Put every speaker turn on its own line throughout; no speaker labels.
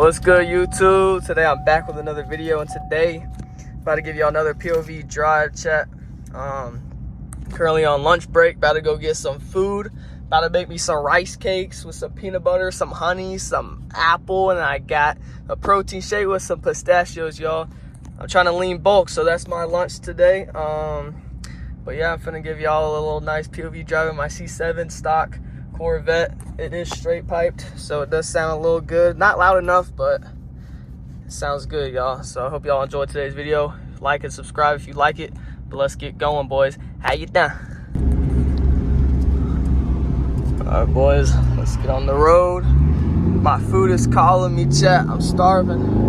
What's good, YouTube? Today I'm back with another video, and today I'm about to give y'all another POV drive chat. Currently on lunch break, about to go get some food. About to make me some rice cakes with some peanut butter, some honey, some apple, and I got a protein shake with some pistachios, y'all. I'm trying to lean bulk, so that's my lunch today. But yeah, I'm finna give y'all a little nice POV drive in my C7 stock Corvette. It is straight piped, so it does sound a little good. Not loud enough, but it sounds good, y'all. So I hope y'all enjoyed today's video. Like and subscribe if you like it. But let's get going, boys. How you doing? All right, boys, let's get on the road. My food is calling me, chat. I'm starving.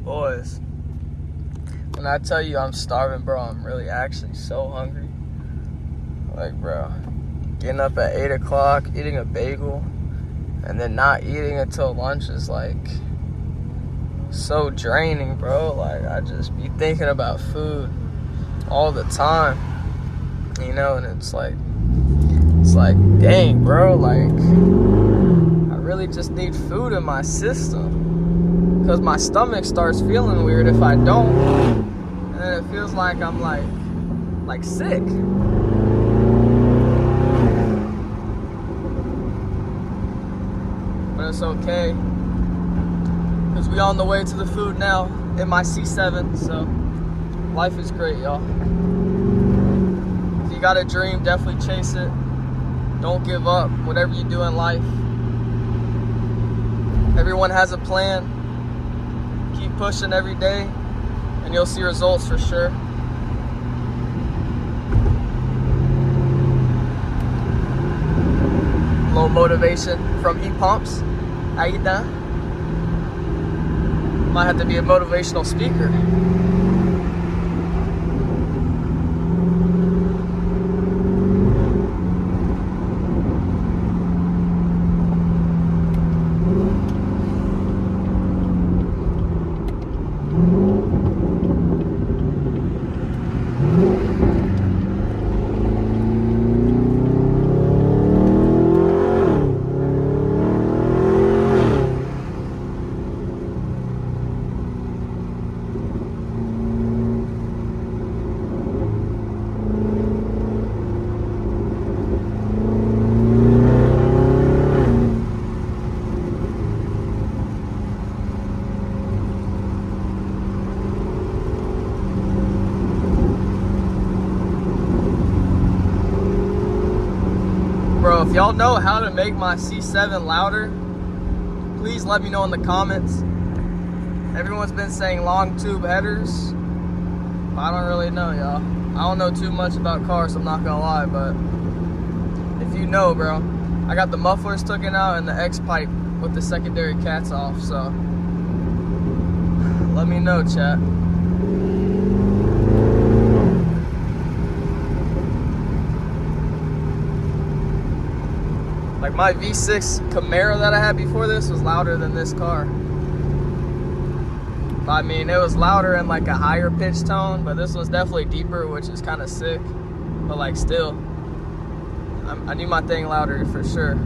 Boys, when I tell you I'm starving, bro, I'm really actually so hungry. Like, bro, getting up at 8 o'clock, eating a bagel, and then not eating until lunch is like so draining, bro. Like, I just be thinking about food all the time, you know, and it's like, dang, bro, like, I really just need food in my system. Because my stomach starts feeling weird if I don't. And then it feels like I'm like sick. But it's okay. Because we on the way to the food now in my C7. So life is great, y'all. If you got a dream, definitely chase it. Don't give up, whatever you do in life. Everyone has a plan. Keep pushing every day, and you'll see results for sure. A little motivation from E-Pumps. How you doing? Might have to be a motivational speaker. Bro, if y'all know how to make my C7 louder, please let me know in the comments. Everyone's been saying long tube headers, but I don't really know, y'all. I don't know too much about cars, so I'm not gonna lie, but if you know, bro, I got the mufflers taken out and the X pipe with the secondary cats off, so let me know, chat. Like, my V6 Camaro that I had before this was louder than this car. I mean, it was louder in like a higher pitch tone, but this was definitely deeper, which is kind of sick. But like, still, I need my thing louder for sure.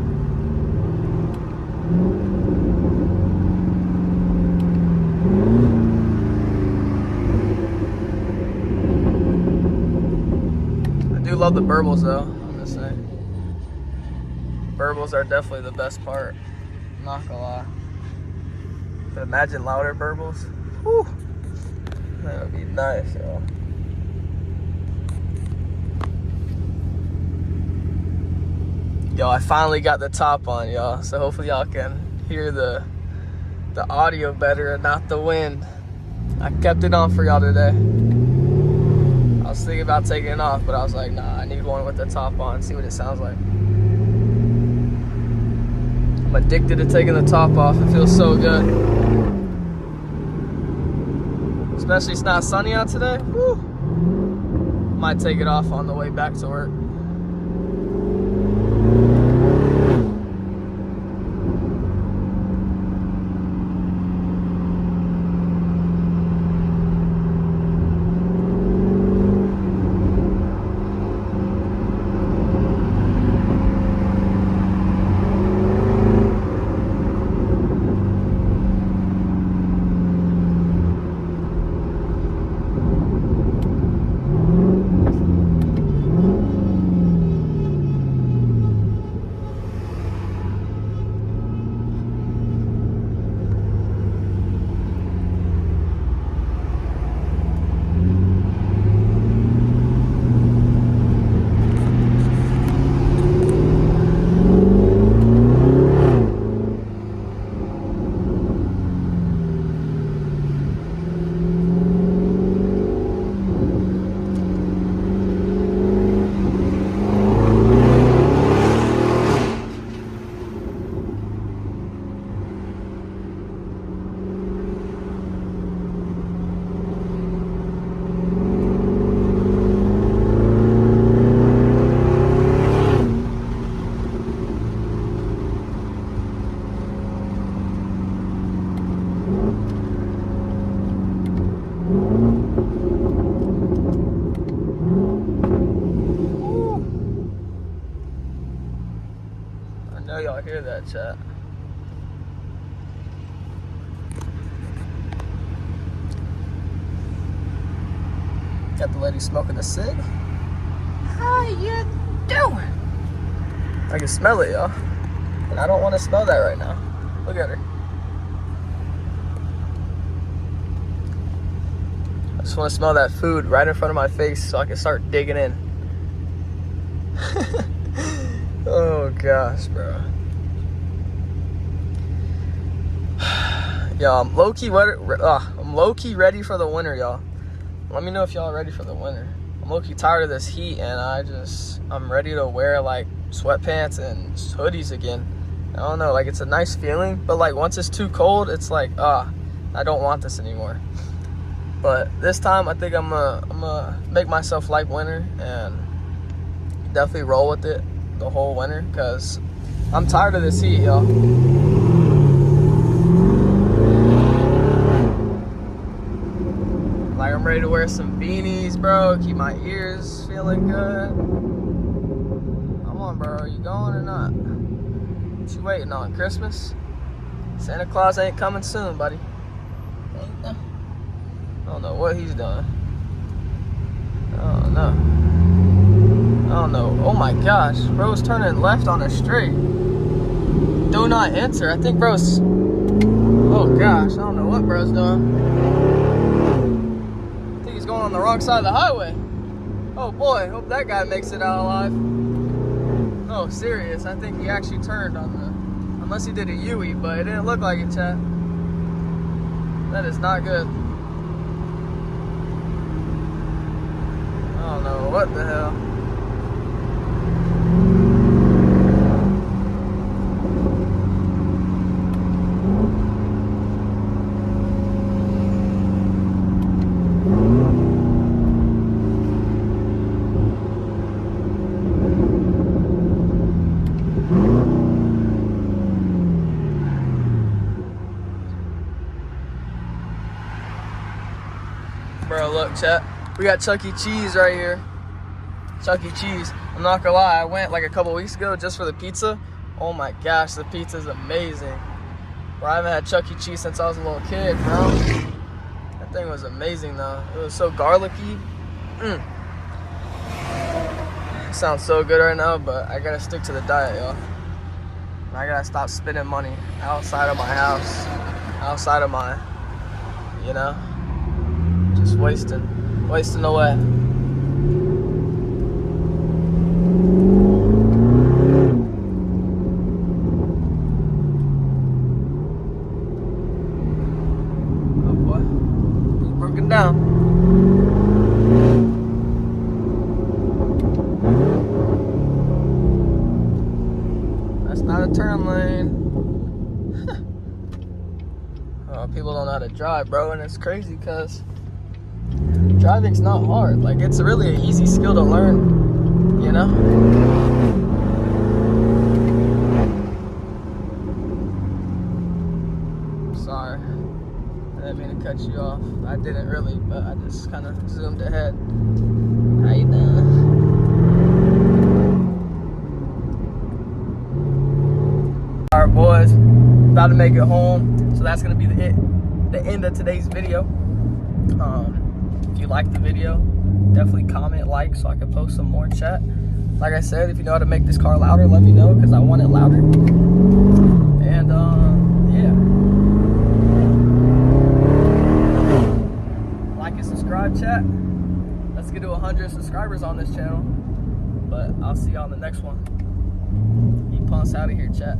love the burbles though, I'm just saying. Burbles are definitely the best part. I'm not gonna lie. But imagine louder burbles. Whew. That would be nice, y'all. Yo, I finally got the top on, y'all. So hopefully y'all can hear the audio better and not the wind. I kept it on for y'all today. I was thinking about taking it off, but I was like, nah, I need one with the top on, see what it sounds like. I'm addicted to taking the top off. It feels so good. Especially it's not sunny out today. Woo. Might take it off on the way back to work. I know y'all hear that, chat. Got the lady smoking a cig. How you doing? I can smell it, y'all. And I don't want to smell that right now. Look at her. I just want to smell that food right in front of my face so I can start digging in. Oh gosh, bro. Y'all, I'm low-key ready for the winter, y'all. Let me know if y'all ready for the winter. I'm low-key tired of this heat, and I'm ready to wear like sweatpants and hoodies again. I don't know, like it's a nice feeling, but like once it's too cold, it's like, I don't want this anymore. But this time, I think I'm gonna make myself like winter and definitely roll with it the whole winter, because I'm tired of this heat, y'all. Like, I'm ready to wear some beanies, bro, keep my ears feeling good. Come on, bro, are you going or not? What you waiting on, Christmas? Santa Claus ain't coming soon, buddy. I don't know what he's doing. I don't know. Oh my gosh, bro's turning left on a straight. Do not enter. I think bro's... Oh gosh, I don't know what bro's doing. I think he's going on the wrong side of the highway. Oh boy, hope that guy makes it out alive. No, serious. I think he actually turned on the... Unless he did a U-E, but it didn't look like it, chat. That is not good. I don't know what the hell. Bro, look, chat. We got Chuck E. Cheese right here. Chuck E. Cheese. I'm not gonna lie, I went like a couple weeks ago just for the pizza. Oh my gosh, the pizza's amazing. Bro, I haven't had Chuck E. Cheese since I was a little kid, bro. That thing was amazing though. It was so garlicky. It sounds so good right now, but I gotta stick to the diet, y'all. I gotta stop spending money outside of my house, outside of my, you know, just wasting away. Oh boy, he's broken down. That's not a turn lane. People don't know how to drive, bro, and it's crazy because driving's not hard. Like, it's really an easy skill to learn, you know? Sorry, I didn't mean to cut you off. I didn't really, but I just kind of zoomed ahead. How you doing? All right, boys, about to make it home. So that's gonna be the end of today's video. If you like the video, definitely comment, like, so I can post some more, chat. Like I said, if you know how to make this car louder, let me know, because I want it louder. And yeah, like and subscribe, chat. Let's get to 100 subscribers on this channel. But I'll see y'all on the next one. Eat punks out of here, chat.